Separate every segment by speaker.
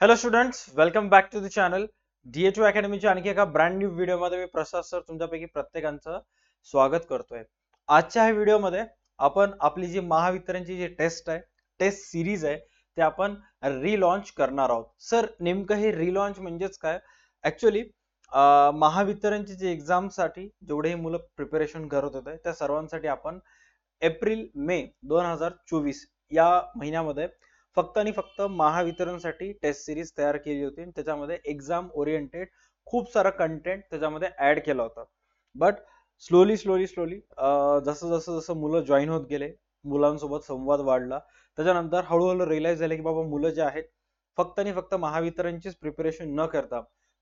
Speaker 1: Hello students, welcome back to the channel. DHU अकॅडमीच्या आणखी एका ब्रँड न्यू व्हिडिओमध्ये मी प्रसाद सर तुमच्यापैकी प्रत्येकांचं स्वागत करतोय. आजच्या ह्या व्हिडिओमध्ये आपण आपली जी महावितरणची जी टेस्ट आहे, टेस्ट सिरीज आहे, ते आपण रिलॉन्च करणार आहोत. सर नेमकं हे रिलॉन्च म्हणजेच काय? ऍक्च्युअली महावितरणची जी एक्झामसाठी जेवढे मुलं प्रिपरेशन करत होते त्या सर्वांसाठी आपण एप्रिल मे 2024 या महिन्यामध्ये फक्त आणि फक्त महावितरणसाठी टेस्ट सिरीज तयार केली होती. त्याच्यामध्ये एक्झाम ओरिएंटेड खूप सारा कंटेंट त्याच्यामध्ये ऍड केला होता. बट स्लोली जसं जसं जसं मुलं जॉईन होत गेले, मुलांसोबत संवाद वाढला, त्याच्यानंतर हळूहळू रिअलाइज झाले की बाबा मुलं जे आहेत फक्त आणि फक्त महावितरणचीच प्रिपरेशन न करता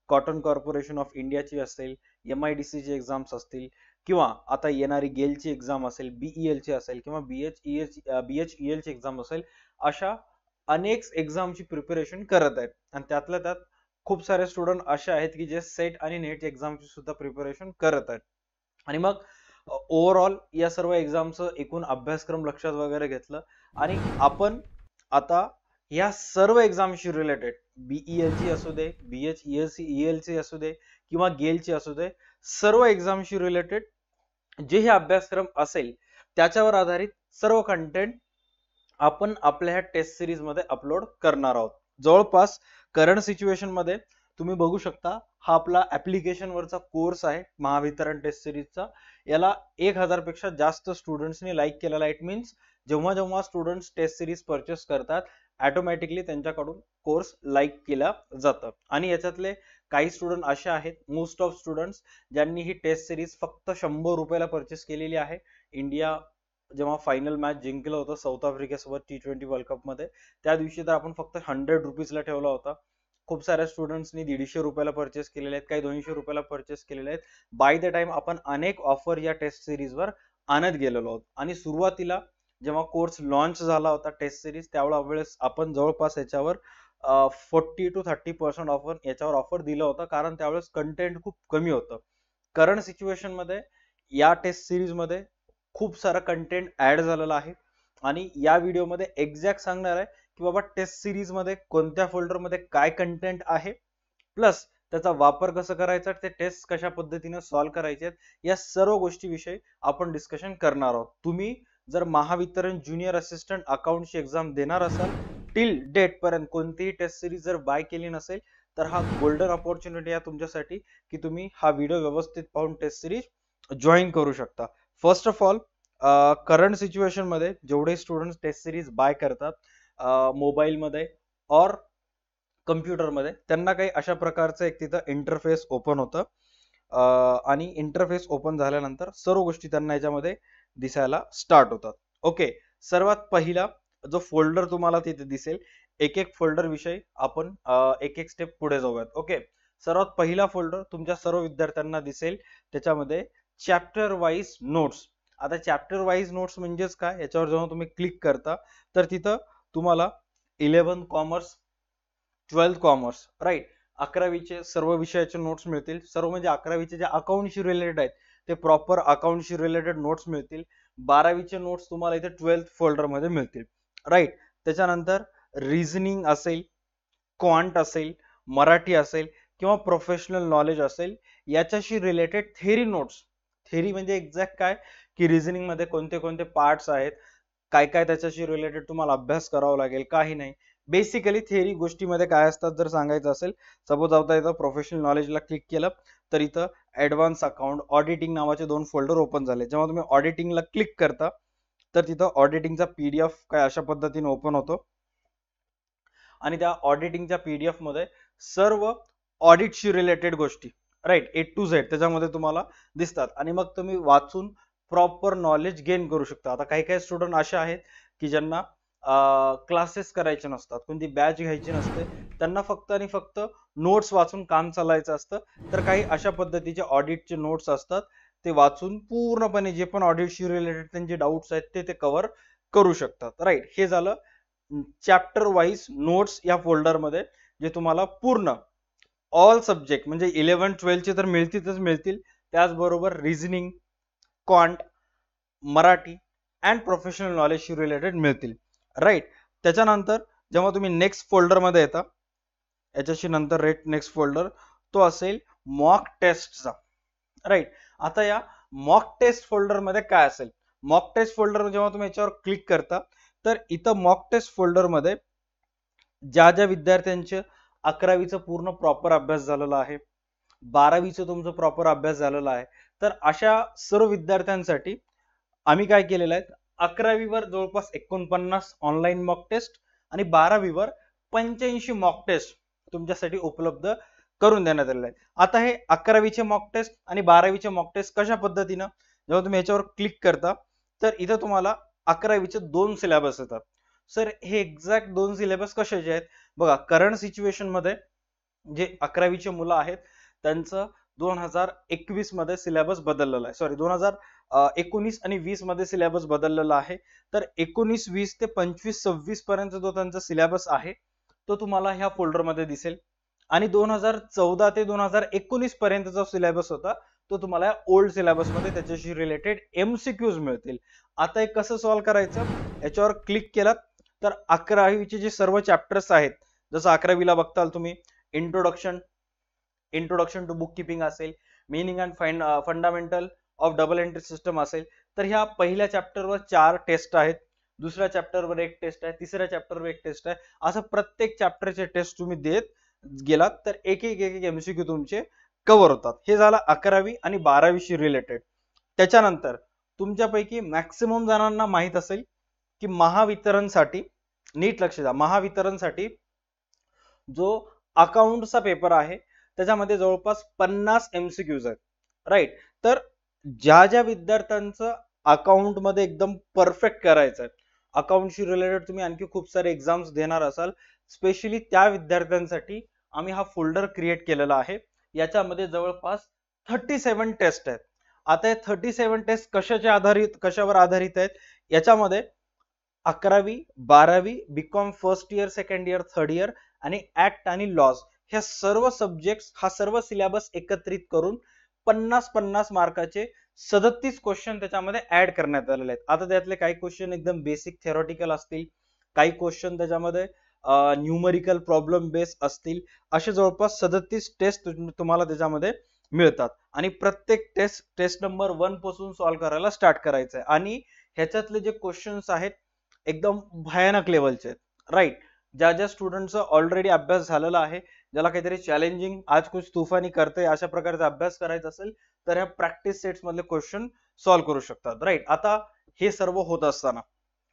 Speaker 1: कॉटन कॉर्पोरेशन ऑफ इंडियाची असेल, MIDC ची एक्झाम्स असतील, किंवा आता येणारी गेलची एक्झाम असेल, BEL ची असेल, किंवा BHEL ची एक्झाम असेल, अशा अनेक एक्झामची प्रिपरेशन करत आहेत. आणि त्यातल्या त्यात खूप सारे स्टुडंट असे आहेत की जे सेट आणि नेट एक्झामची सुद्धा प्रिपरेशन करत आहेत. आणि मग ओव्हरऑल या सर्व एक्झामचं एकूण अभ्यासक्रम लक्षात वगैरे घेतलं आणि आपण आता या सर्व एक्झामशी रिलेटेड BEL ची असू दे, BHEL ची असू दे, किंवा गेल ची असू दे, सर्व एक्झामशी रिलेटेड जे हे अभ्यासक्रम असेल त्याच्यावर आधारित सर्व कंटेंट आपण आपल्या ह्या टेस्ट सिरीज मध्ये अपलोड करणार आहोत. जवळपास करंट सिच्युएशन मध्ये तुम्ही बघू शकता, हा आपला ऍप्लिकेशन वरचा कोर्स आहे महावितरण टेस्ट सिरीजचा. याला 1000 पेक्षा जास्त स्टुडंट्सनी लाईक केलेला. इट मीन्स जेव्हा जेव्हा स्टुडंट्स टेस्ट सिरीज परचेस करतात, ऑटोमॅटिकली त्यांच्याकडून कोर्स लाईक केला जातं. आणि याच्यातले काही स्टुडंट असे आहेत, मोस्ट ऑफ स्टुडंट्स, ज्यांनी ही टेस्ट सिरीज फक्त 100 रुपयाला परचेस केलेली आहे. इंडिया जेव्हा फायनल मॅच जिंकलं होतं साऊथ आफ्रिकेसोबत T20 वर्ल्ड कप मध्ये, त्या दिवशी तर आपण फक्त 100 रुपीजला ठेवला होता. खूप साऱ्या स्टुडंट्सनी 150 रुपयाला परचेस केलेले आहेत, काही 200 रुपयाला परचेस केलेले आहेत. बाय द टाइम आपण अनेक ऑफर या टेस्ट सिरीजवर आणत गेलेलो आहोत. आणि सुरुवातीला जेव्हा कोर्स लॉन्च झाला होता टेस्ट सिरीज, त्यावेळेस आपण जवळपास याच्यावर 40 to 30% ऑफर याच्यावर ऑफर दिलं होतं, कारण त्यावेळेस कंटेंट खूप कमी होतं. करंट सिच्युएशन मध्ये या टेस्ट सिरीज मध्ये खूप सारा कंटेंट ऍड झालेला आहे. आणि या व्हिडिओमध्ये एक्झॅक्ट सांगणार आहे की बाबा टेस्ट सिरीज मध्ये कोणत्या फोल्डर मध्ये काय कंटेंट आहे, प्लस त्याचा वापर कसा करायचा, ते टेस्ट कशा पद्धतीने सॉल्व्ह करायचे, या सर्व गोष्टीविषयी आपण डिस्कशन करणार आहोत. तुम्ही जर महावितरण ज्युनियर असिस्टंट अकाउंटची एक्झाम देणार असाल, टिल डेट पर्यंत कोणतीही टेस्ट सिरीज जर बाय केली नसेल, तर हा गोल्डन अपॉर्च्युनिटी आहे तुमच्यासाठी की तुम्ही हा व्हिडिओ व्यवस्थित पाहून टेस्ट सिरीज जॉईन करू शकता. First of all, current situation मध्ये जेवढे स्टुडंट टेस्ट सिरीज बाय करतात मोबाईल मध्ये और कम्प्युटर मध्ये, त्यांना काही अशा प्रकारचं एक तिथं इंटरफेस ओपन होतं. आणि इंटरफेस ओपन झाल्यानंतर सर्व गोष्टी त्यांना याच्यामध्ये दिसायला स्टार्ट होतात. ओके, सर्वात पहिला जो फोल्डर तुम्हाला तिथे दिसेल, एक एक फोल्डर विषयी आपण एक एक स्टेप पुढे जाऊयात. ओके, सर्वात पहिला फोल्डर तुमच्या सर्व विद्यार्थ्यांना दिसेल, त्याच्यामध्ये चॅप्टर वाईज नोट्स. आता चॅप्टर वाईज नोट्स म्हणजेच काय, याच्यावर जेव्हा तुम्ही क्लिक करता तर तिथं तुम्हाला 11 कॉमर्स, 12 कॉमर्स, राईट, 11वीचे सर्व विषयाचे नोट्स मिळतील. सर्व म्हणजे 11वीचे जे अकाउंटशी रिलेटेड आहेत ते प्रॉपर अकाउंटशी रिलेटेड नोट्स मिळतील. 12वीचे नोट्स तुम्हाला इथे 12th फोल्डर मध्ये मिळतील, राईट. त्याच्यानंतर रिझनिंग असेल, क्वांट असेल, मराठी असेल, किंवा प्रोफेशनल नॉलेज असेल, याच्याशी रिलेटेड थेरी नोट्स. थेरी म्हणजे एक्झॅक्ट काय की रिझनिंग मध्ये कोणते कोणते पार्ट्स आहेत, काय काय त्याच्याशी रिलेटेड तुम्हाला अभ्यास करावा लागेल, काही नाही. बेसिकली थेरी गोष्टीमध्ये काय असतात जर सांगायचं असेल, सपोज आता इथं प्रोफेशनल नॉलेजला क्लिक केलं तर इथं ऍडव्हान्स अकाउंट, ऑडिटिंग नावाचे 2 फोल्डर ओपन झाले. जेव्हा तुम्ही ऑडिटिंगला क्लिक करता तर तिथं ऑडिटिंगचा PDF काय अशा पद्धतीने ओपन होतो. आणि त्या ऑडिटिंगच्या PDF मध्ये सर्व ऑडिटशी रिलेटेड गोष्टी, राईट, A to Z त्याच्यामध्ये तुम्हाला दिसतात. आणि मग तुम्ही वाचून प्रॉपर नॉलेज गेन करू शकता. आता काही काही स्टुडंट असे आहेत की ज्यांना क्लासेस करायचे नसतात, कोणती बॅच घ्यायची नसते, त्यांना फक्त आणि फक्त नोट्स वाचून काम चालायचं असतं. तर काही अशा पद्धतीचे ऑडिटचे नोट्स असतात, ते वाचून पूर्णपणे जे पण ऑडिटशी रिलेटेड त्यांचे डाऊट्स आहेत ते कव्हर करू शकतात, राईट. हे झालं चॅप्टर वाईज नोट्स या फोल्डर मध्ये, जे तुम्हाला पूर्ण ऑल सब्जेक्ट म्हणजे 11-12 चे तर मिळतील, त्याचबरोबर reasoning, quant, Marathi and professional नॉलेजशी रिलेटेड मिळतील, राईट. त्याच्यानंतर जेव्हा तुम्ही नेक्स्ट फोल्डर मध्ये येता, याच्याशी नंतर नेक्स्ट फोल्डर तो असेल मॉक टेस्टचा, राईट. आता या मॉक टेस्ट फोल्डर मध्ये काय असेल, मॉक टेस्ट फोल्डर जेव्हा तुम्ही याच्यावर क्लिक करता तर इथं मॉक टेस्ट फोल्डर मध्ये ज्या ज्या विद्यार्थ्यांचे 11वीचं पूर्ण प्रॉपर अभ्यास झालेला आहे, 12वीचं तुमचं प्रॉपर अभ्यास झालेला आहे, तर अशा सर्व विद्यार्थ्यांसाठी आम्ही काय केलेलं आहे, 11वीवर जवळपास 49 ऑनलाईन मॉक टेस्ट आणि 12वीवर 85 मॉक टेस्ट तुमच्यासाठी उपलब्ध करून देण्यात आलेले आहेत. आता हे 11वीचे मॉक टेस्ट आणि 12वीचे मॉक टेस्ट कशा पद्धतीनं, जेव्हा तुम्ही याच्यावर क्लिक करता तर इथं तुम्हाला 11वीचे 2 सिलेबस येतात. सर हे एक्झॅक्ट 2 सिलेबस कशाचे आहेत बघा, करंट सिच्युएशन मध्ये जे 11वीचे मुलं आहेत त्यांचं 2021 मध्ये सिलेबस बदललेला आहे, सॉरी 2019 आणि 20 मध्ये सिलेबस बदललेला आहे. तर 19, 20 ते 25, 26 पर्यंत जो त्यांचा सिलेबस आहे तो तुम्हाला ह्या फोल्डर मध्ये दिसेल आणि 2014 ते 2019 पर्यंत जो सिलेबस होता तो तुम्हाला ओल्ड सिलेबस मध्ये त्याच्याशी रिलेटेड एमसीक्यूज मिळतील. आता हे कसं सॉल्व्ह करायचं, याच्यावर क्लिक केलात तर 11वीचे जे सर्व चॅप्टर्स आहेत, जसं 11वीला बघताल तुम्ही इंट्रोडक्शन टू बुक किपिंग असेल, meaning and fundamental of double entry system असेल, तर ह्या पहिल्या चॅप्टरवर 4 टेस्ट आहेत, दुसऱ्या चॅप्टरवर 1 टेस्ट आहे, तिसऱ्या चॅप्टरवर 1 टेस्ट आहे, असं प्रत्येक चॅप्टरचे टेस्ट तुम्ही देत गेलात तर एक एक एमसीक्यू तुमचे कव्हर होतात. हे झालं 11वी आणि 12वीशी रिलेटेड. त्याच्यानंतर तुमच्यापैकी मॅक्सिमम जणांना माहित असेल की महावितरणसाठी, नीट लक्ष द्या, महावितरणसाठी जो अकाउंटचा पेपर आहे त्याच्यामध्ये जवळपास 50 एमसीक्यूज आहेत, राईट. तर ज्या ज्या विद्यार्थ्यांचं अकाउंट मध्ये एकदम परफेक्ट करायचं आहे, अकाउंटशी रिलेटेड तुम्ही आणखी खूप सारे एक्झाम्स देणार असाल, स्पेशली त्या विद्यार्थ्यांसाठी आम्ही हा फोल्डर क्रिएट केलेला आहे. याच्यामध्ये जवळपास 37 टेस्ट आहेत. आता हे 37 टेस्ट कशावर आधारित आहेत, याच्यामध्ये 11वी, 12वी, B Com first year, second year, third year आणि ऍक्ट आणि लॉज ह्या सर्व सब्जेक्ट्स, हा सर्व सिलेबस एकत्रित करून 50-50 मार्काचे 37 क्वेश्चन त्याच्यामध्ये ऍड करण्यात आलेले आहेत. आता त्यातले काही क्वेश्चन एकदम बेसिक थेरॉटिकल असतील, काही क्वेश्चन त्याच्यामध्ये न्यूमरिकल प्रॉब्लेम बेस असतील, असे जवळपास 37 टेस्ट तुम्हाला त्याच्यामध्ये मिळतात आणि प्रत्येक टेस्ट नंबर 1 पासून सॉल्व्ह करायला स्टार्ट करायचं आहे. आणि ह्याच्यातले जे क्वेश्चन्स आहेत एकदम भयानक लेवलचे आहेत, राईट. ज्या ज्या स्टुडंटचा ऑलरेडी अभ्यास झालेला आहे, ज्याला काहीतरी चॅलेंजिंग आज कुछ तुफानी करते अशा प्रकारचा अभ्यास करायचा असेल तर ह्या प्रॅक्टिस सेट्स मधले क्वेश्चन सॉल्व्ह करू शकतात, राईट. आता हे सर्व होत असताना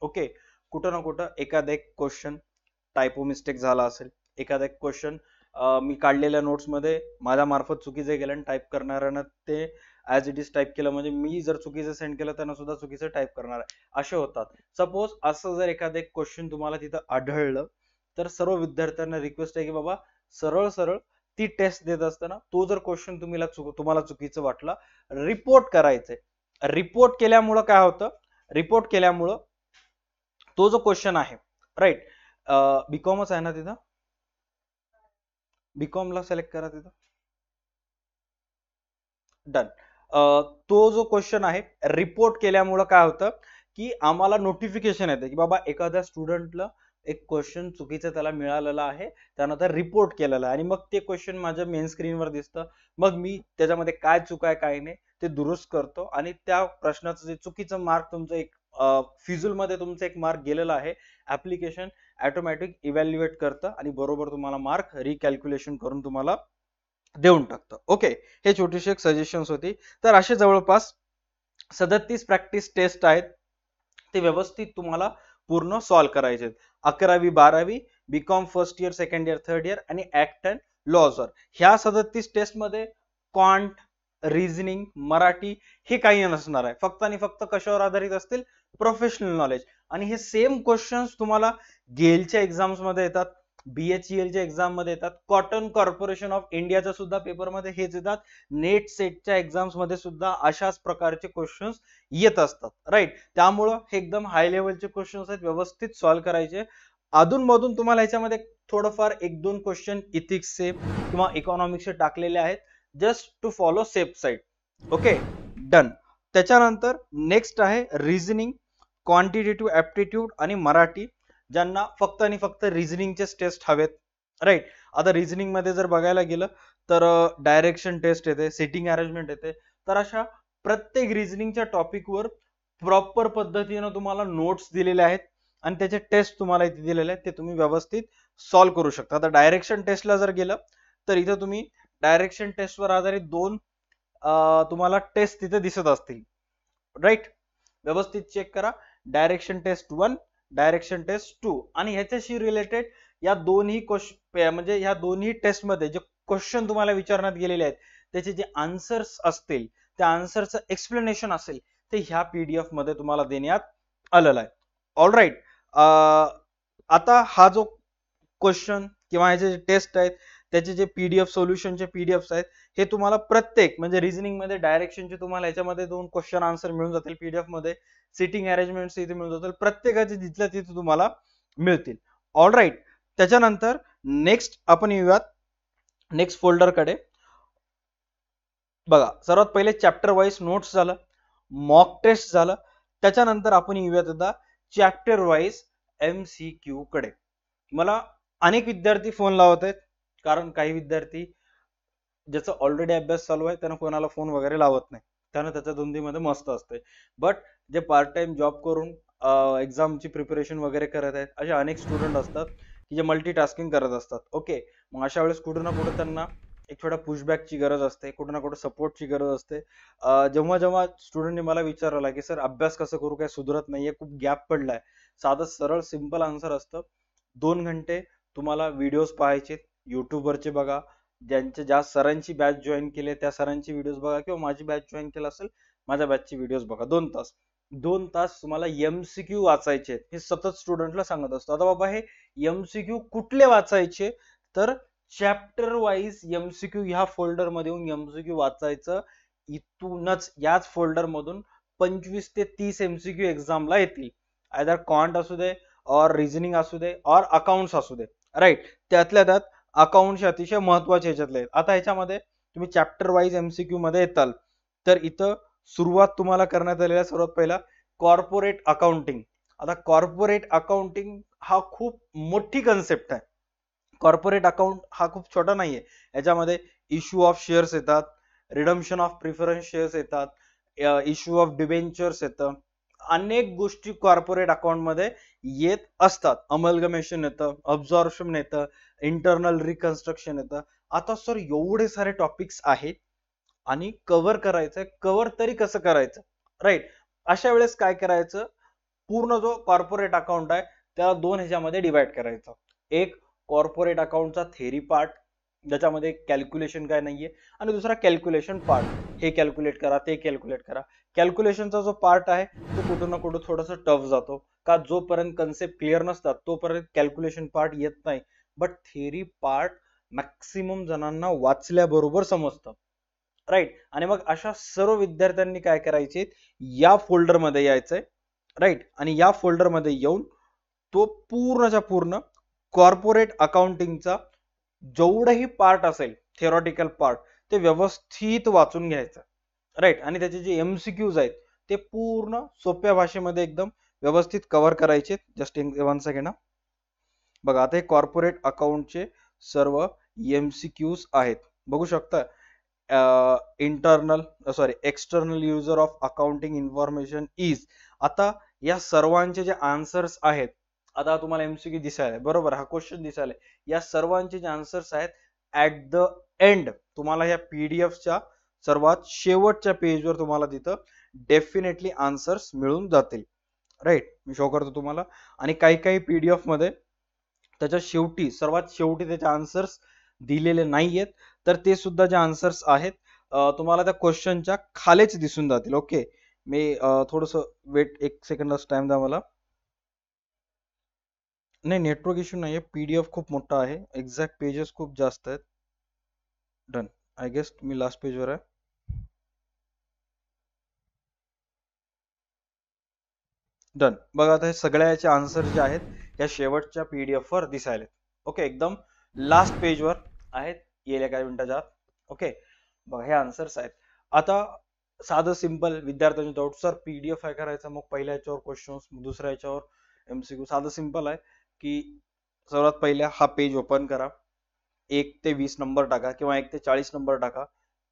Speaker 1: ओके, कुठं ना कुठं एखादा एक क्वेश्चन टायपो मिस्टेक झाला असेल, एखादा एक क्वेश्चन मी काढलेल्या नोट्स मध्ये माझ्या मार्फत चुकीचे गेलं आणि टाईप करणाऱ्यानं ते ऍज इट इज टाईप केलं, म्हणजे मी जर चुकीचं सेंड केलं त्यांना सुद्धा चुकीचं टाईप करणार आहे, असे होतात. सपोज असं जर एखादं एक क्वेश्चन तुम्हाला तिथं आढळलं तर सर्व विद्यार्थ्यांना रिक्वेस्ट आहे की बाबा सरळ सरळ ती टेस्ट देत असताना तो जर क्वेश्चन तुम्हाला चुकीचं वाटला, रिपोर्ट करायचंय. रिपोर्ट केल्यामुळं काय होतं, रिपोर्ट केल्यामुळं तो जो क्वेश्चन आहे, राईट, बीकॉमच आहे ना तिथं, बीकॉम ला सिलेक्ट करा तिथं, डन. तो जो क्वेश्चन आहे रिपोर्ट केल्यामुळं काय होतं की आम्हाला नोटिफिकेशन येते की बाबा एखाद्या स्टुडंटला एक क्वेश्चन चुकीचं त्याला मिळालेलं आहे, त्यानं तर रिपोर्ट केलेलं आहे आणि मग ते क्वेश्चन माझ्या मेन स्क्रीनवर दिसतं. मग मी त्याच्यामध्ये काय चूक आहे काय नाही ते दुरुस्त करतो आणि त्या प्रश्नाचं जे चुकीचं मार्क तुमचं एक फिजूल मध्ये तुमचं एक मार्क गेलेला आहे, ऍप्लिकेशन ऑटोमॅटिक इव्हॅल्युएट करतं आणि बरोबर तुम्हाला मार्क रिकॅल्क्युलेशन करून तुम्हाला देऊन टाकतं. ओके, हे छोटीशी एक सजेशन्स होती. तर असे जवळपास 37 प्रॅक्टिस टेस्ट आहेत, ते व्यवस्थित तुम्हाला पूर्ण सॉल्व्ह करायचे. 11वी, 12वी, B Com first year, second year, third year आणि ऍक्ट अँड लॉजवर ह्या 37 टेस्ट मध्ये क्वांट, रिझनिंग, मराठी हे काही नसणार आहे. फक्त आणि फक्त कशावर आधारित असतील, प्रोफेशनल नॉलेज. आणि हे सेम क्वेश्चन्स तुम्हाला गेलच्या एक्झाम्स मध्ये येतात, बीएचईएलच्या एक्झाम मध्ये येतात, कॉटन कॉर्पोरेशन ऑफ इंडियाच्या सुद्धा पेपरमध्ये हेच येतात, नेट सेटच्या एक्झाम्स मध्ये सुद्धा अशाच प्रकारचे क्वेश्चन्स येत असतात, राईट. त्यामुळं हे एकदम हाय लेवलचे क्वेश्चन्स आहेत, व्यवस्थित सॉल्व्ह करायचे. अधूनमधून तुम्हाला ह्याच्यामध्ये थोडंफार 1-2 क्वेश्चन इथिक्सचे किंवा इकॉनॉमिक्सचे टाकलेले आहेत, just to follow safe side. Okay, done. त्याच्यानंतर नेक्स्ट आहे रिझनिंग, क्वांटिटेटिव्ह ऍप्टिट्यूड आणि मराठी, ज्यांना फक्त आणि फक्त रिझनिंगचे टेस्ट हवेत, राईट. आता रिझनिंग मध्ये जर बघायला गेलं तर डायरेक्शन टेस्ट येते, सिटिंग अरेंजमेंट येते. तर अशा प्रत्येक रिझनिंगच्या टॉपिकवर प्रॉपर पद्धतीनं तुम्हाला नोट्स दिलेले आहेत आणि त्याचे टेस्ट तुम्हाला इथे दिलेले आहेत, ते तुम्ही व्यवस्थित सॉल्व्ह करू शकता. आता डायरेक्शन टेस्टला जर गेलं तर इथं तुम्ही डायरेक्शन टेस्टवर आधारित दोन तुम्हाला टेस्ट तिथे दिसत असतील, राईट. व्यवस्थित चेक करा. डायरेक्शन टेस्ट 1, डायरेक्शन टेस्ट 2 आणि ह्याच्याशी रिलेटेड या दोन्ही म्हणजे या दोन्ही टेस्ट मध्ये जे क्वेश्चन तुम्हाला विचारण्यात गेलेले आहेत त्याचे जे आन्सर्स असतील, त्या आन्सरचं एक्सप्लेनेशन असेल, ते ह्या पीडीएफ मध्ये तुम्हाला देण्यात आलेला आहे. All right. आता हा जो क्वेश्चन किंवा ह्याचे जे टेस्ट आहेत त्याचे जे पीडीएफ सोल्युशनचे पीडीएफ आहेत, हे तुम्हाला प्रत्येक म्हणजे रिझनिंग मध्ये डायरेक्शनचे तुम्हाला ह्याच्यामध्ये 2 क्वेश्चन आन्सर मिळून जातील पीडीएफ मध्ये, सिटिंग अरेंजमेंट्स इथे मिळून जातील, प्रत्येकाचे जिथल्या तिथे तुम्हाला मिळतील. All right. त्याच्यानंतर नेक्स्ट आपण येऊयात नेक्स्ट फोल्डर कडे. बघा, सर्वात पहिले चॅप्टर वाईज नोट्स झालं, मॉक टेस्ट झालं, त्याच्यानंतर आपण येऊयात आता चॅप्टर वाईज MCQ कडे. मला अनेक विद्यार्थी फोन लावत आहेत, कारण काही विद्यार्थी ज्याचा ऑलरेडी अभ्यास चालू आहे त्यांना कोणाला फोन वगैरे लावत नाही, त्यांना त्याच्या धुंदीमध्ये मस्त असते. बट जे पार्ट टाइम जॉब करून एक्झामची प्रिपरेशन वगैरे करत आहेत, असे अनेक स्टुडंट असतात की जे मल्टीटास्किंग करत असतात. ओके, मग अशा वेळेस कुठे ना कुठे त्यांना एक थोडा पुशबॅकची गरज असते, कुठे ना कुठे सपोर्टची गरज असते. जेव्हा जेव्हा स्टुडंटने मला विचारलं की सर अभ्यास कसं करू, काय सुधरत नाहीये, खूप गॅप पडलाय, साधं सरळ सिंपल आन्सर असतं, 2 घंटे तुम्हाला व्हिडिओज पाहायचे युट्यूबवरचे बघा, ज्या सरांची बॅच जॉईन केली त्या सरांची व्हिडिओज बघा, किंवा माझी बॅच जॉईन केली असेल माझ्या बॅचची व्हिडिओज बघा. 2 तास तुम्हाला MCQ वाचायचे, हे सतत स्टुडंटला सांगत असतो. आता बाबा हे MCQ कुठले वाचायचे, तर चॅप्टर वाईज MCQ ह्या फोल्डर मध्ये येऊन MCQ वाचायचं. इथूनच याच फोल्डर मधून 25 ते 30 MCQ एक्झामला येतील, आयदर क्वांट असू दे, और रिझनिंग असू दे, और अकाउंट्स असू दे, राईट. त्यातल्या त्यात अकाउंट्स अतिशय महत्वाचे ह्याच्यातले आहेत. आता ह्याच्यामध्ये तुम्ही चॅप्टर वाईज MCQ मध्ये येताल तर इथं सुरुवात तुम्हाला करण्यात आलेला सर्वात पहिला कॉर्पोरेट अकाउंटिंग. आता कॉर्पोरेट अकाउंटिंग हा खूप मोठी कन्सेप्ट आहे. कॉर्पोरेट अकाउंट हा खूप छोटा नाहीये. याच्यामध्ये इश्यू ऑफ शेअर्स येतात, रिडम्पशन ऑफ प्रिफरन्स शेअर्स येतात, इश्यू ऑफ डिबेंचर्स येतं, अनेक गोष्टी कॉर्पोरेट अकाउंट मध्ये येत असतात. अमलगमेशन येतं, अब्झॉर्प्शन येतं, इंटरनल रिकन्स्ट्रक्शन येतं. आता सर एवढे सारे टॉपिक्स आहेत आणि कव्हर करायचंय, कव्हर तरी कसं करायचं, राईट. अशा वेळेस काय करायचं, पूर्ण जो कॉर्पोरेट अकाउंट आहे त्याला 2 ह्याच्यामध्ये डिवाइड करायचं. एक कॉर्पोरेट अकाउंटचा थेरी पार्ट, ज्याच्यामध्ये कॅल्क्युलेशन काय नाहीये, आणि दुसरा कॅल्क्युलेशन पार्ट, हे कॅल्क्युलेट करा, ते कॅल्क्युलेट करा. कॅल्क्युलेशनचा जो पार्ट आहे तो कुठं ना कुठं थोडंसं टफ जातो, का जोपर्यंत कन्सेप्ट क्लिअर नसतात तोपर्यंत कॅल्क्युलेशन पार्ट येत नाही. बट थेरी पार्ट मॅक्सिमम जणांना वाचल्याबरोबर समजतं, राईट. आणि मग अशा सर्व विद्यार्थ्यांनी काय करायचे, या फोल्डर मध्ये यायचंय, राईट. आणि या फोल्डर मध्ये येऊन तो पूर्णच्या पूर्ण कॉर्पोरेट अकाउंटिंगचा जेवढंही पार्ट असेल, थिओरॉटिकल पार्ट, ते व्यवस्थित वाचून घ्यायचं, राईट. आणि त्याचे जे MCQs आहेत ते पूर्ण सोप्या भाषेमध्ये एकदम व्यवस्थित कव्हर करायचे. Just 1 second. बघा, आता हे कॉर्पोरेट अकाउंटचे सर्व MCQs आहेत, बघू शकता. External user of accounting information is. आता या सर्वांचे जे आन्सर्स आहेत, आता तुम्हाला MCQ दिसायला बरोबर, हा क्वेश्चन दिसायला, या सर्वांचे जे आन्सर्स आहेत ऍट द एंड तुम्हाला या पीडीएफच्या सर्वात शेवटच्या पेजवर तुम्हाला तिथं डेफिनेटली आन्सर्स मिळून जातील, राईट. मी शो करतो तुम्हाला. आणि काही काही पीडीएफ मध्ये त्याच्या शेवटी, सर्वात शेवटी त्याचे आन्सर्स दिलेले नाहीयेत, तर ते सुद्धा जे आन्सर्स आहेत तुम्हाला त्या क्वेश्चनच्या खालीच दिसून जातील. ओके, मी थोडस वेट, 1 सेकंड टाइम द्या मला. नाही, नेटवर्क इश्यू नाहीये, पीडीएफ खूप मोठा आहे, एक्झॅक्ट पेजेस खूप जास्त आहेत. डन. आय गेस मी लास्ट पेजवर आहे. डन. बघा, आता हे सगळ्याचे आन्सर जे आहेत या शेवटच्या पीडीएफ वर दिसायले. ओके, एकदम लास्ट पेजवर आहेत, गेल्या काही मिनिटाच्या आत. ओके, बघा हे आन्सर्स आहेत. आता साधं सिंपल विद्यार्थ्यांचे डाऊट, सर पीडीएफ काय करायचं, मग पहिल्या याच्यावर क्वेश्चन्स, दुसऱ्या याच्यावर MCQ. साधं सिंपल आहे की सर्वात पहिल्या हा पेज ओपन करा, 1 ते 20 नंबर टाका किंवा 1 ते 40 नंबर टाका.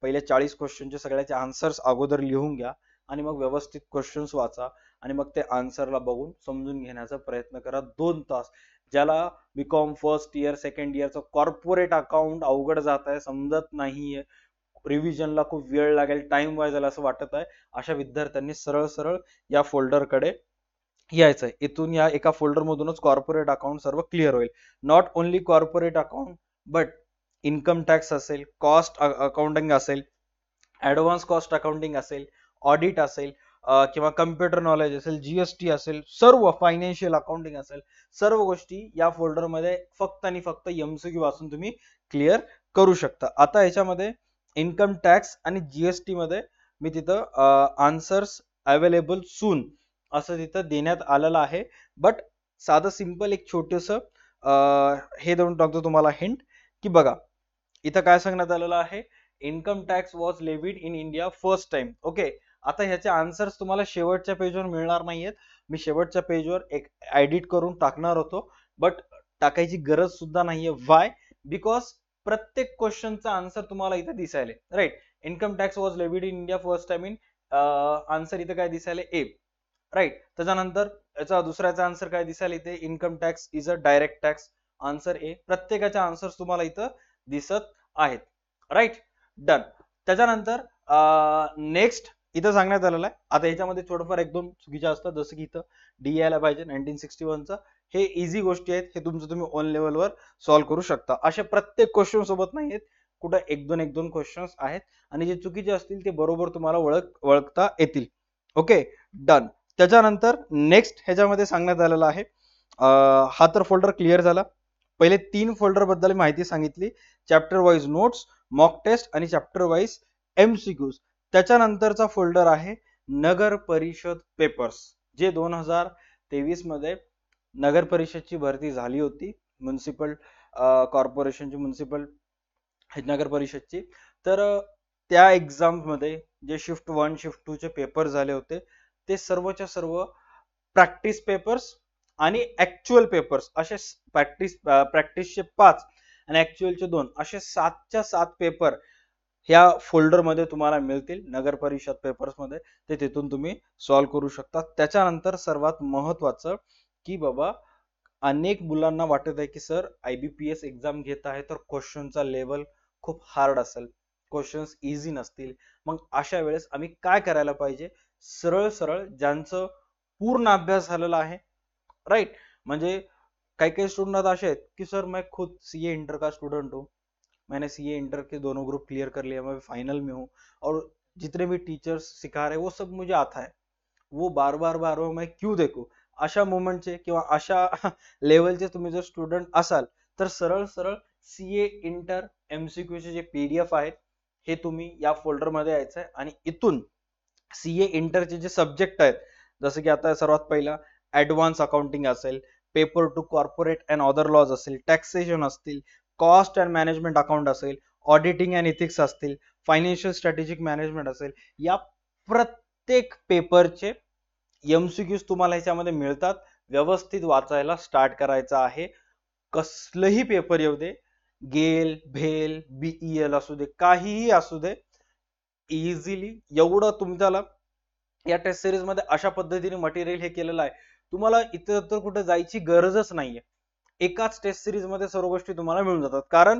Speaker 1: पहिले 40 क्वेश्चनचे सगळ्याचे आन्सर्स अगोदर लिहून घ्या आणि मग व्यवस्थित क्वेश्चन्स वाचा आणि मग ते आन्सरला बघून समजून घेण्याचा प्रयत्न करा. 2 तास. ज्याला बीकॉम फर्स्ट इयर सेकंड इयरचं कॉर्पोरेट अकाउंट अवघड जात आहे, समजत नाहीये, रिव्हिजनला खूप वेळ लागेल, टाइम वाया झाला असं वाटत आहे, अशा विद्यार्थ्यांनी सरळ सरळ या फोल्डरकडे यायचंय. इथून या एका फोल्डर मधूनच कॉर्पोरेट अकाउंट सर्व क्लिअर होईल. Not only corporate account but income tax असेल, कॉस्ट अकाउंटिंग असेल, ऍडव्हान्स कॉस्ट अकाउंटिंग असेल, ऑडिट असेल किंवा कम्प्युटर नॉलेज असेल, जीएसटी असेल, सर्व फायनान्शियल अकाउंटिंग असेल, सर्व गोष्टी या फोल्डरमध्ये फक्त आणि फक्त एमसीक्यू वाचून तुम्ही क्लिअर करू शकता. आता याच्यामध्ये इन्कम टॅक्स आणि जीएसटी मध्ये मी तिथं आन्सर्स अवेलेबल सून असं तिथं देण्यात आलेलं आहे. बट साधं सिंपल एक छोटस हे देऊन टाकतो तुम्हाला हिंट की बघा इथं काय सांगण्यात आलेलं आहे, income tax was levied in India first time. Okay, आता ह्याचे आन्सर्स तुम्हाला शेवटच्या पेजवर मिळणार नाहीयेत. मी शेवटच्या पेजवर एक एडिट करून टाकणार होतो बट टाकायची गरज सुद्धा नाहीये. वाय? बिकॉज प्रत्येक क्वेश्चनचा आन्सर तुम्हाला इथे दिसायला, right. Income tax was levied in India first time in answer इथे काय दिसायला, ए, राईट. त्याच्यानंतर याचा दुसऱ्याचा आन्सर काय दिसायला इथे, income tax is a direct tax, answer A. प्रत्येकाचे आन्सर्स तुम्हाला इथं दिसत आहेत, राईट. डन. त्याच्यानंतर नेक्स्ट इथं सांगण्यात आलेलं आहे. आता याच्यामध्ये थोडंफार एक दोन चुकीच्या असतात, जसं की इथं डी यायला पाहिजे 1961चा. हे इझी गोष्टी आहेत, हे तुमचं तुम्ही ऑन लेवलवर सॉल्व्ह करू शकता. असे प्रत्येक क्वेश्चन सोबत नाही आहेत, कुठं एक दोन क्वेश्चन्स आहेत आणि जे चुकीचे असतील ते बरोबर तुम्हाला ओळखता येतील. Okay, done. त्याच्यानंतर नेक्स्ट ह्याच्यामध्ये सांगण्यात आलेलं आहे, हा तर फोल्डर क्लिअर झाला. पहिले 3 फोल्डर बद्दल माहिती सांगितली, chapter wise notes, mock test आणि चॅप्टर वाईज एमसीक्यूज. त्याच्यानंतरचा फोल्डर आहे नगर परिषद पेपर्स, जे 2023 मध्ये नगर परिषदची भरती झाली होती, म्युन्सिपल कॉर्पोरेशनची, म्युन्सिपल नगर परिषदची. तर त्या एक्झाम मध्ये जे शिफ्ट 1 शिफ्ट 2 चे पेपर झाले होते ते सर्वच्या सर्व प्रॅक्टिस पेपर्स आणि ऍक्च्युअल पेपर्स असे प्रॅक्टिसचे 5 आणि ऍक्च्युअलचे 2 असे 7च्या 7 पेपर ह्या फोल्डर मध्ये तुम्हाला मिळतील नगर परिषद पेपर्स मध्ये. ते तिथून तुम्ही सॉल्व्ह करू शकता. त्याच्यानंतर सर्वात महत्वाचं की बाबा अनेक मुलांना वाटत आहे की सर IBPS एक्झाम घेत आहे तर क्वेश्चनचा लेवल खूप हार्ड असेल, क्वेश्चन्स इझी नसतील. मग अशा वेळेस आम्ही काय करायला पाहिजे, सरळ सरळ ज्यांचं पूर्ण अभ्यास झालेला आहे, राइट. म्हणजे काही स्टूडेंट असे आहेत कि सर मैं खुद CA इंटर का स्टूडेंट हूँ, मैंने CA इंटर के दोनों ग्रुप क्लियर कर लिया, मैं फाइनल में हूँ और जितने भी टीचर्स सिखा रहे वो सब मुझे आता है, वो बार बार मैं क्यों देखू. अशा मोमेंटचे किंवा अशा लेवलचे तुम्ही जर स्टुडंट असाल तर सरळ सरळ CA इंटर MCQ चे जे PDF आहेत हे तुम्ही या फोल्डर मध्ये यायचं आहे आणि इथून CA इंटरचे जे सब्जेक्ट आहेत, जसं की आता सर्वात पहिला ऍडव्हान्स अकाउंटिंग असेल, paper two corporate and other laws असेल, टॅक्सेशन असतील, कॉस्ट अँड मॅनेजमेंट अकाउंट असेल, ऑडिटिंग अँड इथिक्स असतील, फायनान्शियल स्ट्रॅटेजिक मॅनेजमेंट असेल, या प्रत्येक पेपरचे MCQs तुम्हाला ह्याच्यामध्ये मिळतात. व्यवस्थित वाचायला स्टार्ट करायचं आहे. कसलंही पेपर येऊ दे, गेल, भेल, BEL असू दे, काहीही असू दे, इझिली एवढं तुम्हाला या टेस्ट सिरीज मध्ये अशा पद्धतीने मटेरियल हे केलेलं आहे, तुम्हाला इतर कुठे जायची गरजच नाहीये. एकाच टेस्ट सिरीज मध्ये सर्व गोष्टी तुम्हाला मिळून जातात. कारण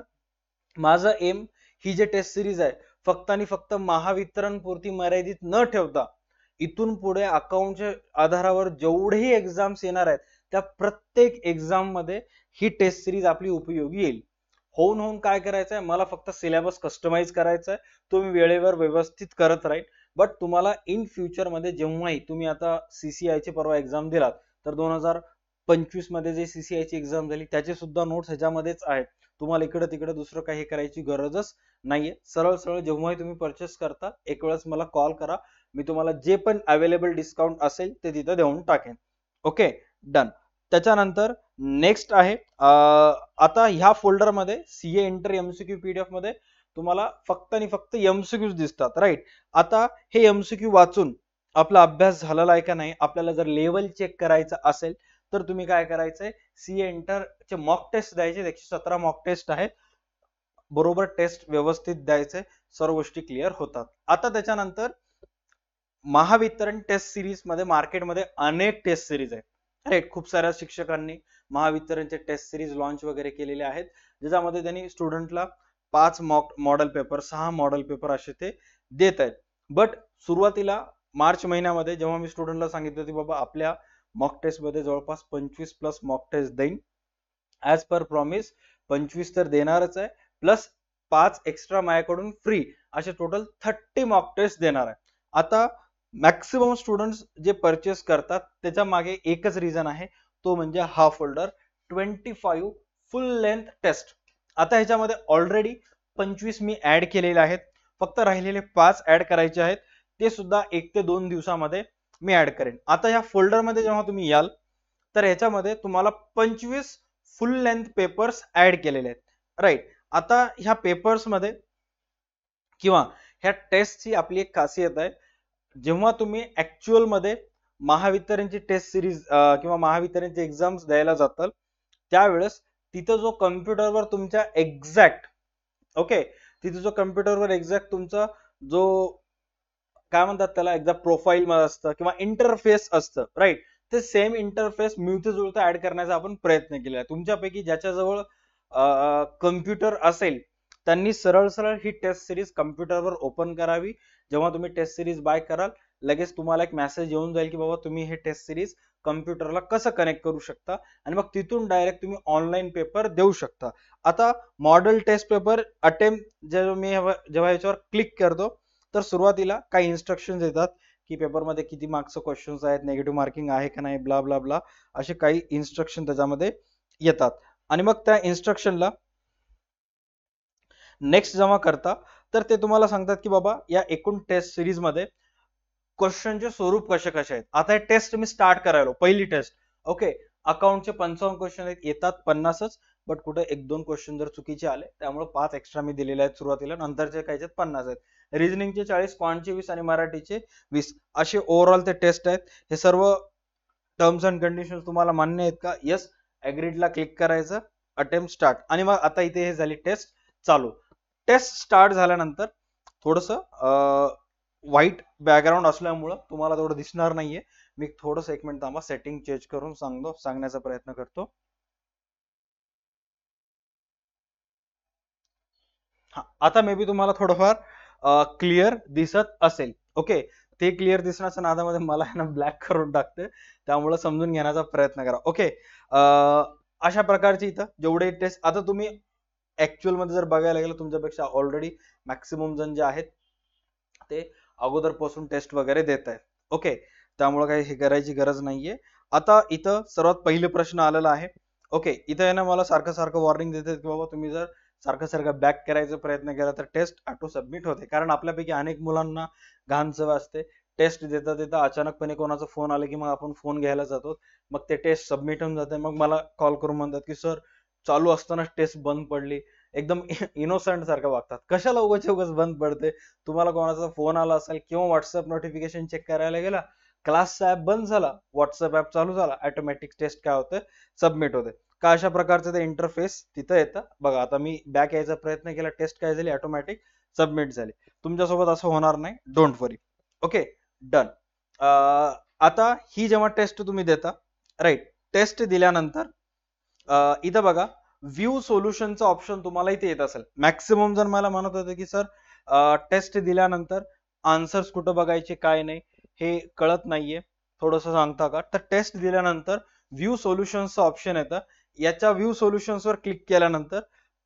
Speaker 1: माझं एम ही जे टेस्ट सिरीज आहे फक्त आणि फक्त महावितरण पुरती मर्यादित न ठेवता इथून पुढे अकाउंटच्या आधारावर जेवढेही एक्झाम्स येणार आहेत त्या प्रत्येक एक्झाम मध्ये ही टेस्ट सिरीज आपली उपयोगी येईल. होऊन काय करायचं आहे, मला फक्त सिलेबस कस्टमाइज करायचा आहे, तो मी वेळेवर व्यवस्थित करत राहील. बट तुम्हाला इन फ्युचर मध्ये जेव्हाही तुम्ही आता CCI ची परवा एक्झाम दिलात तर 2025 मध्ये जे CCI ची एक्झाम झाली त्याचे सुद्धा नोट्स ह्याच्यामध्येच आहेत. तुम्हाला इकडे तिकडे दुसरं काही करायची गरजच नाहीये. सरळ सरळ जेव्हाही तुम्ही परचेस करता एक वेळेस मला कॉल करा, मी तुम्हाला जे पण अवेलेबल डिस्काउंट असेल ते तिथं देऊन टाकेन. Okay, done. त्याच्यानंतर नेक्स्ट आहे आता ह्या फोल्डर मध्ये CA इंटर MCQ PDF मध्ये तुम्हाला फक्त आणि फक्त MCQs दिसतात, राईट. आता हे MCQ वाचून आपला अभ्यास झालेला आहे का नाही, आपल्याला जर लेवल चेक करायचं असेल तर तुम्ही काय करायचंय, CA इंटर चे मॉक टेस्ट द्यायचे. 117 मॉक टेस्ट आहेत. बरोबर टेस्ट व्यवस्थित द्यायचे, सर्व गोष्टी क्लिअर होतात. आता त्याच्यानंतर महावितरण टेस्ट सिरीज मध्ये मार्केटमध्ये अनेक टेस्ट सिरीज आहेत. राईट, खूप साऱ्या शिक्षकांनी महावितरणचे टेस्ट सिरीज लॉन्च वगैरे केलेले आहेत, ज्याच्यामध्ये त्यांनी स्टुडंटला 5 मॉडेल पेपर, 6 मॉडेल पेपर असे ते देत आहेत. बट सुरुवातीला मार्च महिन्यामध्ये जेव्हा मी स्टुडंटला सांगितलं की बाबा आपल्या मॉक टेस्ट मध्ये जवळपास 25 प्लस मॉक टेस्ट देईन, ऍज पर प्रॉमिस 25 तर देणारच आहे, प्लस 5 एक्स्ट्रा माझ्याकडून फ्री, असे टोटल 30 मॉक टेस्ट देणार आहे. आता मॅक्सिमम स्टुडंट्स जे परचेस करतात त्याच्या मागे एकच रिझन आहे, तो म्हणजे हा फोल्डर 25 फुल लेंथ टेस्ट. आता ह्याच्यामध्ये ऑलरेडी 25 मी ऍड केलेले आहेत, फक्त राहिलेले 5 ऍड करायचे आहेत, ते सुद्धा 1 ते 2 दिवसामध्ये मी ऍड करेन. आता या फोल्डर मध्ये जेव्हा तुम्ही याल तर ह्याच्यामध्ये तुम्हाला 25 फुल लेंथ पेपर्स ऍड केलेले आहेत. राईट, आता ह्या पेपर्स मध्ये किंवा ह्या टेस्टची आपली एक खासियत आहे, जेव्हा तुम्ही ऍक्च्युअल मध्ये महावितरणची टेस्ट सिरीज किंवा महावितरणचे एक्झाम्स द्यायला जाताल त्यावेळेस तिथं जो कम्प्युटरवर तुमच्या एक्झॅक्ट तिथे जो कम्प्युटरवर एक्झॅक्ट तुमचा जो काय म्हणतात त्याला एक्झॅक्ट प्रोफाईल मध्ये असतं किंवा इंटरफेस असतं, राईट, ते सेम इंटरफेस मिळतं जुळतं ऍड करण्याचा आपण प्रयत्न केला. तुमच्यापैकी ज्याच्याजवळ कम्प्युटर असेल त्यांनी सरळ सरळ ही टेस्ट सिरीज कम्प्युटरवर ओपन करावी. जेव्हा तुम्ही टेस्ट सिरीज बाय कराल लगेच तुम्हाला एक मेसेज येऊन जाईल की बाबा तुम्ही हे टेस्ट सिरीज कम्प्युटरला कसं कनेक्ट करू शकता आणि मग तिथून डायरेक्ट तुम्ही ऑनलाईन पेपर देऊ शकता. आता मॉडेल टेस्ट पेपर अटेम्प्ट जेव्हा मी याच्यावर क्लिक करतो तर सुरुवातीला काही इन्स्ट्रक्शन येतात की पेपरमध्ये किती मार्क्सचे क्वेश्चन्स आहेत, नेगेटिव्ह मार्किंग आहे का नाही, ब्ला ब्ला ब्ला, असे काही इन्स्ट्रक्शन त्याच्यामध्ये येतात. आणि मग त्या इन्स्ट्रक्शनला नेक्स्ट जेव्हा करता तर ते तुम्हाला सांगतात की बाबा या एकूण टेस्ट सिरीज मध्ये क्वेश्चनचे स्वरूप कसे कसे आहेत. आता हे टेस्ट मी स्टार्ट करायलो, पहिली टेस्ट अकाउंटचे 55 क्वेश्चन येतात 50च, बट कुठे 1-2 क्वेश्चन जर चुकीचे आले त्यामुळे 5 एक्स्ट्रा मी दिलेले आहेत सुरुवातीला, नंतरचे काय 50 आहेत. रिजनिंगचे 40, क्वांटचे 20 आणि मराठीचे 20 असे ओव्हरऑल ते टेस्ट आहेत. हे सर्व टर्म्स अँड कंडिशन्स तुम्हाला मान्य आहेत का? येस, ऍग्रीडला क्लिक करायचं, अटेम्प्ट स्टार्ट, आणि मग आता इथे हे झाली टेस्ट चालू. टेस्ट स्टार्ट झाल्यानंतर थोडस व्हाईट बॅकग्राऊंड असल्यामुळं तुम्हाला थोडं दिसणार नाहीये. मी थोडस 1 मिनिट थांबा, सेटिंग चेंज करून सांगण्याचा प्रयत्न करतो. आता मे बी तुम्हाला थोडंफार क्लिअर दिसत असेल. ते क्लिअर दिसण्याच्या नादामध्ये मला ना ब्लॅक करून टाकते, त्यामुळे समजून घेण्याचा प्रयत्न करा. अशा प्रकारची इथं जेवढे टेस्ट, आता तुम्ही ऍक्च्युअल मध्ये जर बघायला गेलं तुमच्यापेक्षा ऑलरेडी मॅक्सिमम जण जे आहेत ते अगोदरपासून टेस्ट वगैरे देत आहेत. त्यामुळे काही हे करायची गरज नाहीये. आता इथं सर्वात पहिले प्रश्न आलेला आहे. इथं आहे ना मला सारखं सारखं वॉर्निंग देतात की बाबा तुम्ही जर सारखं सारखं बॅक करायचा प्रयत्न केला तर टेस्ट ऑटो सबमिट होते. कारण आपल्यापैकी अनेक मुलांना घाण सवय असते, टेस्ट देता देता अचानकपणे कोणाचा फोन आला की मग आपण फोन घ्यायला जातो, मग ते टेस्ट सबमिट होऊन जाते. मग मला कॉल करून म्हणतात की सर चालू असताना टेस्ट बंद पडली. एकदम इनोसंट सारखं वागतात. कशाला उगाच बंद पडते? तुम्हाला कोणाचा फोन आला असेल किंवा व्हॉट्सअप नोटिफिकेशन चेक करायला गेला, क्लासचा ऍप बंद झाला, व्हॉट्सअप ऍप चालू झाला, ऑटोमॅटिक टेस्ट काय होते, सबमिट होते. का अशा प्रकारचं ते इंटरफेस तिथं येतं बघा. आता मी बॅक यायचा प्रयत्न केला, टेस्ट काय झाली, ऑटोमॅटिक सबमिट झाली. तुमच्यासोबत असं होणार नाही, डोंट वरी. डन. आता ही जेव्हा टेस्ट तुम्ही देता, राईट, टेस्ट दिल्यानंतर इथं बघा व्ह्यू सोल्युशनचा ऑप्शन तुम्हाला इथे येत असेल. मॅक्सिमम जर मला म्हणत होते की सर टेस्ट दिल्यानंतर आन्सर्स कुठं बघायचे काय नाही हे कळत नाहीये, थोडस सांगता का? तर टेस्ट दिल्यानंतर व्ह्यू सोल्युशनचं ऑप्शन येतं. याच्या व्ह्यू सोल्युशन्स वर क्लिक केल्यानंतर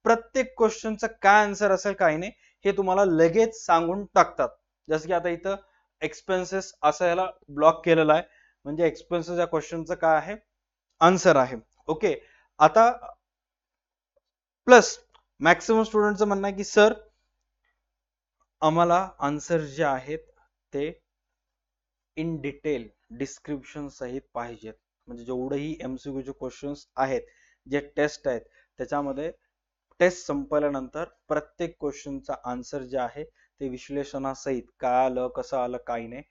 Speaker 1: प्रत्येक क्वेश्चनचं काय आन्सर असेल काय नाही हे तुम्हाला लगेच सांगून टाकतात. जसं की आता इथं एक्सपेन्सेस असं याला ब्लॉक केलेलं आहे, म्हणजे एक्सपेन्सेस या क्वेश्चनचं काय आहे, आन्सर आहे. आता प्लस मॅक्सिमम स्टुडंटचं म्हणणं आहे की सर आम्हाला आन्सर जे आहेत ते इन डिटेल डिस्क्रिप्शन सहित पाहिजेत. म्हणजे जेवढेही एमसीक्यूचे क्वेश्चन्स आहेत, जे टेस्ट आहेत, त्याच्यामध्ये टेस्ट संपल्यानंतर प्रत्येक क्वेश्चनचा आन्सर जे आहे ते विश्लेषणासहित काय आलं, कसं आलं, काही नाही,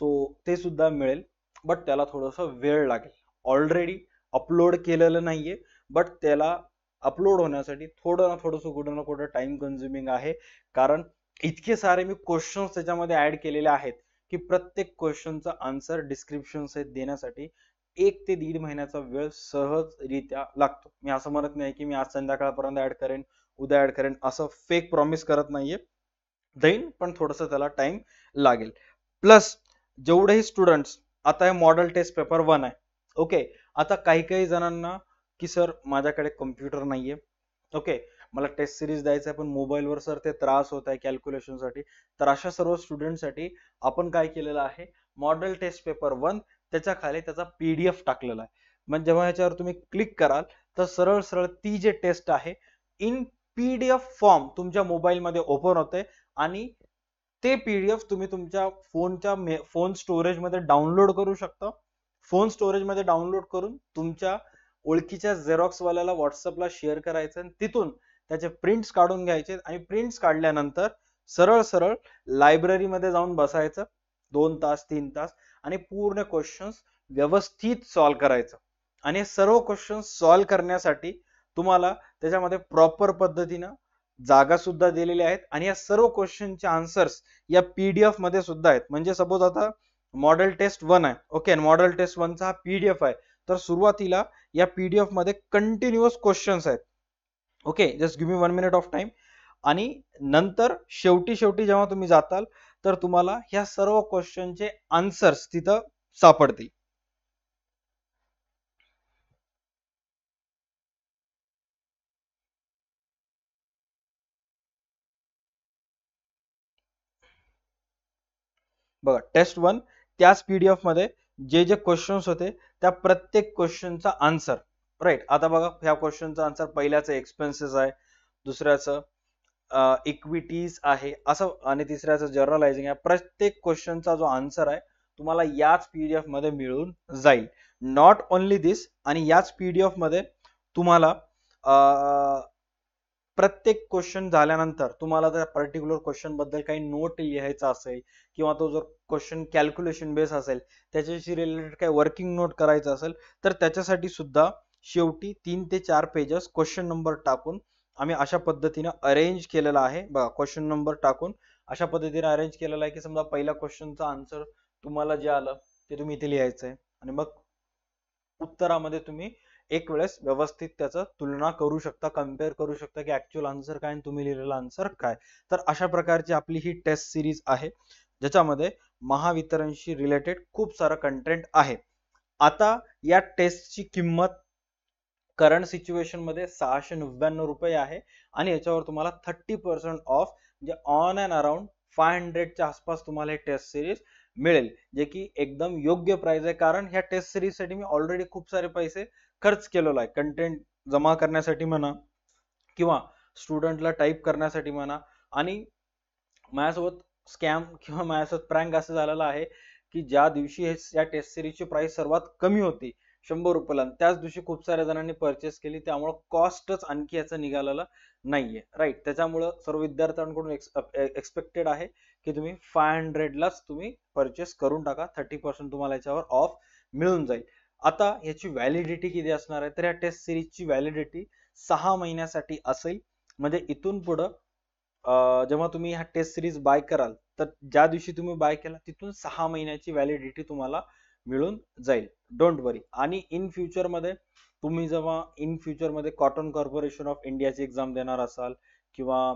Speaker 1: सो ते सुद्धा मिळेल. बट त्याला थोडंसं वेळ लागेल. ऑलरेडी अपलोड केलेलं नाहीये, बट त्याला अपलोड होण्यासाठी थोडं ना थोडंसं कुठं ना कुठं टाइम कन्झ्युमिंग आहे, कारण इतके सारे मी क्वेश्चन्स त्याच्यामध्ये ऍड केलेले आहेत की प्रत्येक क्वेश्चनचा आन्सर डिस्क्रिप्शन सहित देण्यासाठी 1 ते 1.5 महिन्याचा वेळ सहजरित्या लागतो. मी असं म्हणत नाही की मी आज संध्याकाळपर्यंत ऍड करेन, उद्या ऍड करेन, असं फेक प्रॉमिस करत नाहीये. देईन, पण थोडस त्याला टाइम लागेल. प्लस जेवढेही स्टुडंट्स, आता हे मॉडेल टेस्ट पेपर 1 आहे. ओके, आता काही काही जणांना की सर माझ्याकडे कम्प्युटर नाहीये, ओके, मला टेस्ट सिरीज द्यायचं आहे पण मोबाईलवर सर ते त्रास होत आहे कॅल्क्युलेशनसाठी. तर अशा सर्व स्टुडंटसाठी आपण काय केलेलं आहे, मॉडेल टेस्ट पेपर 1 त्याच्या खाली त्याचा PDF टाकलेला आहे. म्हणजे जेव्हा ह्याच्यावर तुम्ही क्लिक कराल तर सरळ सरळ ती जे टेस्ट आहे इन PDF फॉर्म तुमच्या मोबाईलमध्ये ओपन होते आणि ते PDF तुम्ही तुमच्या फोन स्टोरेज मध्ये डाउनलोड करू शकता. फोन स्टोरेज मध्ये डाउनलोड करून तुमच्या ओळखीच्या झेरॉक्स वाल्याला व्हॉट्सअपला शेअर करायचं आणि तिथून त्याचे प्रिंट्स काढून घ्यायचे आणि प्रिंट्स काढल्यानंतर सरळ सरळ लायब्ररीमध्ये जाऊन बसायचं 2 तास 3 तास आणि पूर्ण क्वेश्चन्स व्यवस्थित सॉल्व्ह करायचं. आणि सर्व क्वेश्चन्स सॉल्व्ह करण्यासाठी तुम्हाला त्याच्यामध्ये प्रॉपर पद्धतीनं जागा सुद्धा दिलेल्या आहेत आणि या सर्व क्वेश्चनचे आन्सर्स या PDF मध्ये सुद्धा आहेत. म्हणजे सपोज आता मॉडेल टेस्ट 1 आहे, ओके, मॉडेल टेस्ट 1 चा हा PDF आहे, तर सुरुवातीला या PDF मध्ये कंटिन्युअस क्वेश्चन्स आहेत. Okay, just give me 1 minute of time. आणि नंतर शेवटी जेव्हा तुम्ही जाताल तर तुम्हाला ह्या सर्व क्वेश्चनचे आन्सर्स तिथं सापडतील. बघा, टेस्ट 1 त्याच PDF मध्ये जे जे क्वेश्चन्स होते त्या प्रत्येक क्वेश्चनचा आन्सर, राईट. आता बघा, ह्या क्वेश्चनचा आन्सर पहिल्याचं एक्सपेन्सेस आहे, दुसऱ्याचं इक्विटीज आहे असं, आणि तिसऱ्याचं जर्नलायझिंग आहे. प्रत्येक क्वेश्चनचा जो आन्सर आहे तुम्हाला याच PDF मध्ये मिळून जाईल. नॉट ओनली दिस, आणि याच PDF मध्ये तुम्हाला प्रत्येक क्वेश्चन झाल्यानंतर तुम्हाला त्या पर्टिक्युलर क्वेश्चन बद्दल काही नोट लिहायचा असेल किंवा तो जर क्वेश्चन कॅल्क्युलेशन बेस असेल त्याच्याशी रिलेटेड काही वर्किंग नोट करायचं असेल तर त्याच्यासाठी सुद्धा शेवटी 3 ते 4 पेजेस क्वेश्चन नंबर टाकून आम्ही अशा पद्धतीने अरेंज केलेला आहे. बघा, क्वेश्चन नंबर टाकून अशा पद्धतीने अरेंज केलेला आहे की समजा पहिल्या क्वेश्चनचा आन्सर तुम्हाला जे आलं ते तुम्ही इथे लिहायचं आहे आणि मग उत्तरामध्ये तुम्ही एक वेळेस व्यवस्थित त्याचं तुलना करू शकता, कम्पेअर करू शकता की ऍक्च्युअल आन्सर काय आणि तुम्ही लिहिलेला आन्सर काय. तर अशा प्रकारची आपली ही टेस्ट सिरीज आहे ज्याच्यामध्ये महावितरणशी रिलेटेड खूप सारा कंटेंट आहे. आता या टेस्टची किंमत करंट सिच्युएशन मध्ये 699 रुपये आहे आणि याच्यावर तुम्हाला 30% ऑफ, म्हणजे ऑन अँड अराउंड 500 च्या आसपास तुम्हाला हे टेस्ट सिरीज मिळेल, जे की एकदम योग्य प्राइस आहे. कारण ह्या टेस्ट सिरीज साठी मी ऑलरेडी खूप सारे पैसे खर्च केलेला आहे, कंटेंट जमा करण्यासाठी म्हणा किंवा स्टुडंटला टाईप करण्यासाठी म्हणा. आणि माझ्यासोबत स्कॅम किंवा माझ्यासोबत प्रँक असं झालेलं आहे की ज्या दिवशी या टेस्ट सिरीजची प्राइस सर्वात कमी होती 100 रुपयाला, त्याच दिवशी खूप साऱ्या जणांनी परचेस केली, त्यामुळे कॉस्टच आणखी याचं निघालेलं नाहीये, राईट. त्याच्यामुळे सर्व विद्यार्थ्यांकडून एक्सपेक्टेड आहे की तुम्ही 500 लाच तुम्ही परचेस करून टाका, 30% तुम्हाला याच्यावर ऑफ मिळून जाईल. आता याची व्हॅलिडिटी किती असणार आहे, तर या टेस्ट सिरीजची व्हॅलिडिटी 6 महिन्यासाठी असेल. म्हणजे इथून पुढं जेव्हा तुम्ही ह्या टेस्ट सिरीज बाय कराल तर ज्या दिवशी तुम्ही बाय केला तिथून 6 महिन्याची व्हॅलिडिटी तुम्हाला मिळून जाईल, डोंट वरी. आणि इन फ्युचर मध्ये तुम्ही जेव्हा इन फ्युचर मध्ये कॉटन कॉर्पोरेशन ऑफ इंडियाची एक्झाम देणार असाल किंवा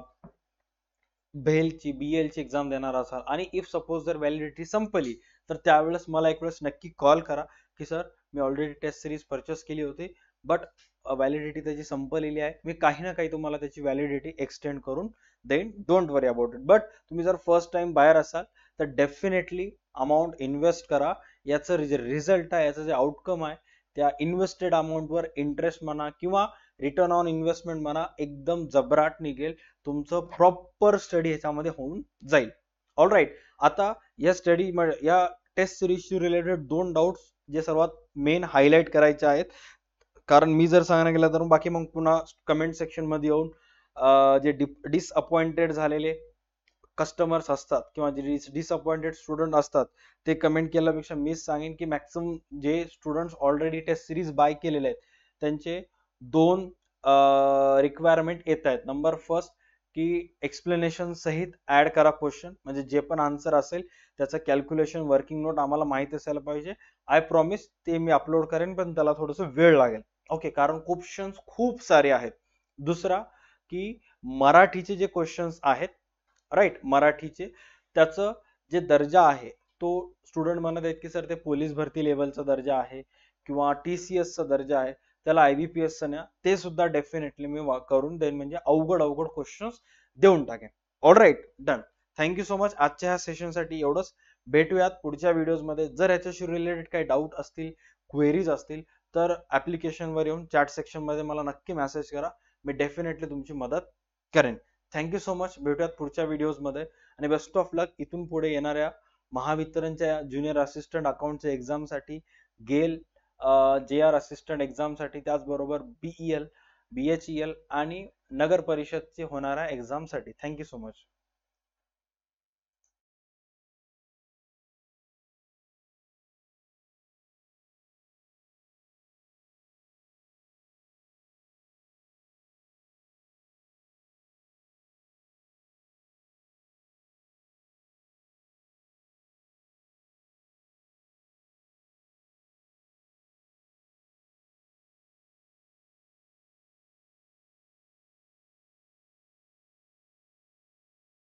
Speaker 1: BEL ची एक्झाम देणार असाल आणि इफ सपोज जर व्हॅलिडिटी संपली तर त्यावेळेस मला एक वेळेस नक्की कॉल करा की सर मी ऑलरेडी टेस्ट सिरीज परचेस केली होती बट व्हॅलिडिटी त्याची संपलेली आहे, मी काही ना काही तुम्हाला त्याची व्हॅलिडिटी एक्सटेंड करून देईन, don't worry about it. But तुम्ही जर फर्स्ट टाइम बाहेर असाल तर डेफिनेटली अमाऊंट इन्व्हेस्ट करा. याचं जे रिझल्ट आहे, याचं जे आउटकम आहे, त्या इन्व्हेस्टेड अमाऊंटवर इंटरेस्ट म्हणा किंवा रिटर्न ऑन इन्व्हेस्टमेंट म्हणा एकदम जबराट निघेल. तुमचं प्रॉपर स्टडी ह्याच्यामध्ये होऊन जाईल. All right. आता या स्टडी या टेस्ट सिरीजशी रिलेटेड 2 डाऊट्स जे सर्वात मेन हायलाइट करायचे आहेत, कारण मी जर सांगायला गेला तर बाकी मग पुन्हा कमेंट सेक्शन मध्ये येऊन जे डिसअपॉइंटेड झालेले कस्टमर्स असतात किंवा जे डिसअपॉइंटेड स्टुडंट असतात ते कमेंट केल्यापेक्षा मीच सांगेन की मॅक्सिमम जे students already test series buy केलेले आहेत त्यांचे 2 रिक्वायरमेंट येत आहेत. नंबर फर्स्ट की एक्सप्लेनेशन सहित ऍड करा क्वेश्चन, म्हणजे जे पण आन्सर असेल त्याचं कॅल्क्युलेशन वर्किंग नोट आम्हाला माहिती असायला पाहिजे. आय प्रॉमिस ते मी अपलोड करेन, पण त्याला थोडस वेळ लागेल. ओके, कारण क्वेश्चन्स खूप सारे आहेत. दुसरा की मराठीचे जे क्वेश्चन्स आहेत, राईट, मराठीचे त्याचं जे दर्जा आहे तो स्टुडंट म्हणत आहेत की सर ते पोलीस भरती लेवलचा दर्जा आहे किंवा TCS चा दर्जा आहे, त्याला IBPS चा न्या, ते सुद्धा डेफिनेटली मी करून देईन, म्हणजे अवघड अवघड क्वेश्चन्स देऊन टाकेन. All right, done. Thank you so much. आजच्या ह्या सेशनसाठी एवढंच. भेटूयात पुढच्या व्हिडिओजमध्ये. जर याच्याशी रिलेटेड काही डाऊट असतील, क्वेरीज असतील, तर ऍप्लिकेशनवर येऊन चॅट सेक्शनमध्ये मला नक्की मेसेज करा. मी डेफिनेटली तुमची मदत करेन. Thank you so much. भेटूयात पुढच्या व्हिडिओजमध्ये आणि बेस्ट ऑफ लक इथून पुढे येणाऱ्या महावितरणच्या ज्युनियर असिस्टंट अकाउंटच्या एक्झामसाठी, गेल JR असिस्टंट एक्झामसाठी, त्याचबरोबर BEL BHEL आणि नगर परिषदचे होणाऱ्या एक्झामसाठी. Thank you so much.